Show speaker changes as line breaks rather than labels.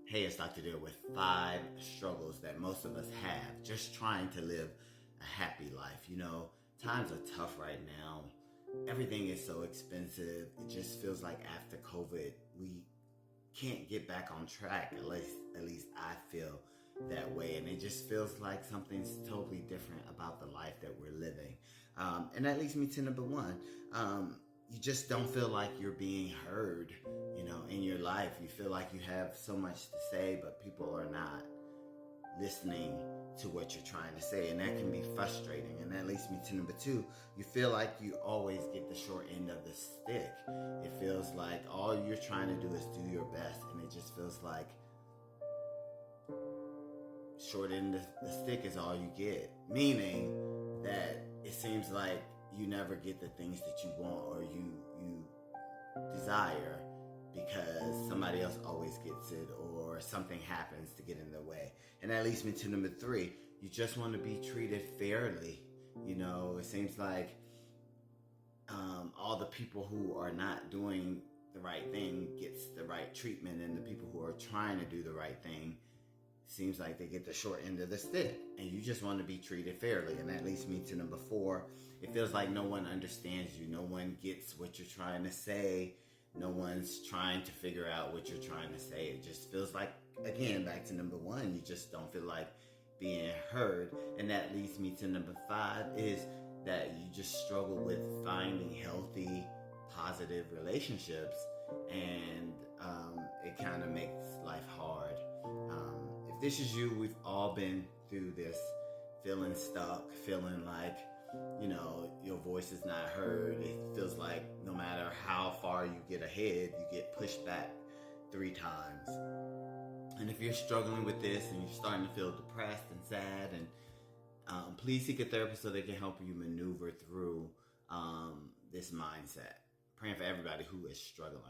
Hey, it's Dr. Deal with 5 struggles that most of us have just trying to live a happy life. Times are tough right now. Everything is so expensive. It just feels like after COVID, we can't get back on track. At least I feel that way. And it just feels like something's totally different about the life that we're living. And that leads me to number one. You just don't feel like you're being heard, in your life. You feel like you have so much to say, but people are not listening to what you're trying to say. And that can be frustrating. And that leads me to number two. You feel like you always get the short end of the stick. It feels like all you're trying to do is do your best. And it just feels like short end of the stick is all you get. Meaning that it seems like you never get the things that you want or you desire because somebody else always gets it or something happens to get in the way. And that leads me to number three. You just want to be treated fairly. It seems like all the people who are not doing the right thing gets the right treatment, and the people who are trying to do the right thing seems like they get the short end of the stick, and you just want to be treated fairly. And that leads me to number four. It feels like no one understands you. No one gets what you're trying to say. No one's trying to figure out what you're trying to say. It just feels like, again, back to number one, you just don't feel like being heard. And that leads me to number five, is that you just struggle with finding healthy, positive relationships, and it kind of makes life hard. If this is you, we've all been through this, feeling stuck, feeling like, your voice is not heard. It feels like no matter how far you get ahead, you get pushed back 3 times. And if you're struggling with this and you're starting to feel depressed and sad, and please seek a therapist so they can help you maneuver through this mindset. Praying for everybody who is struggling.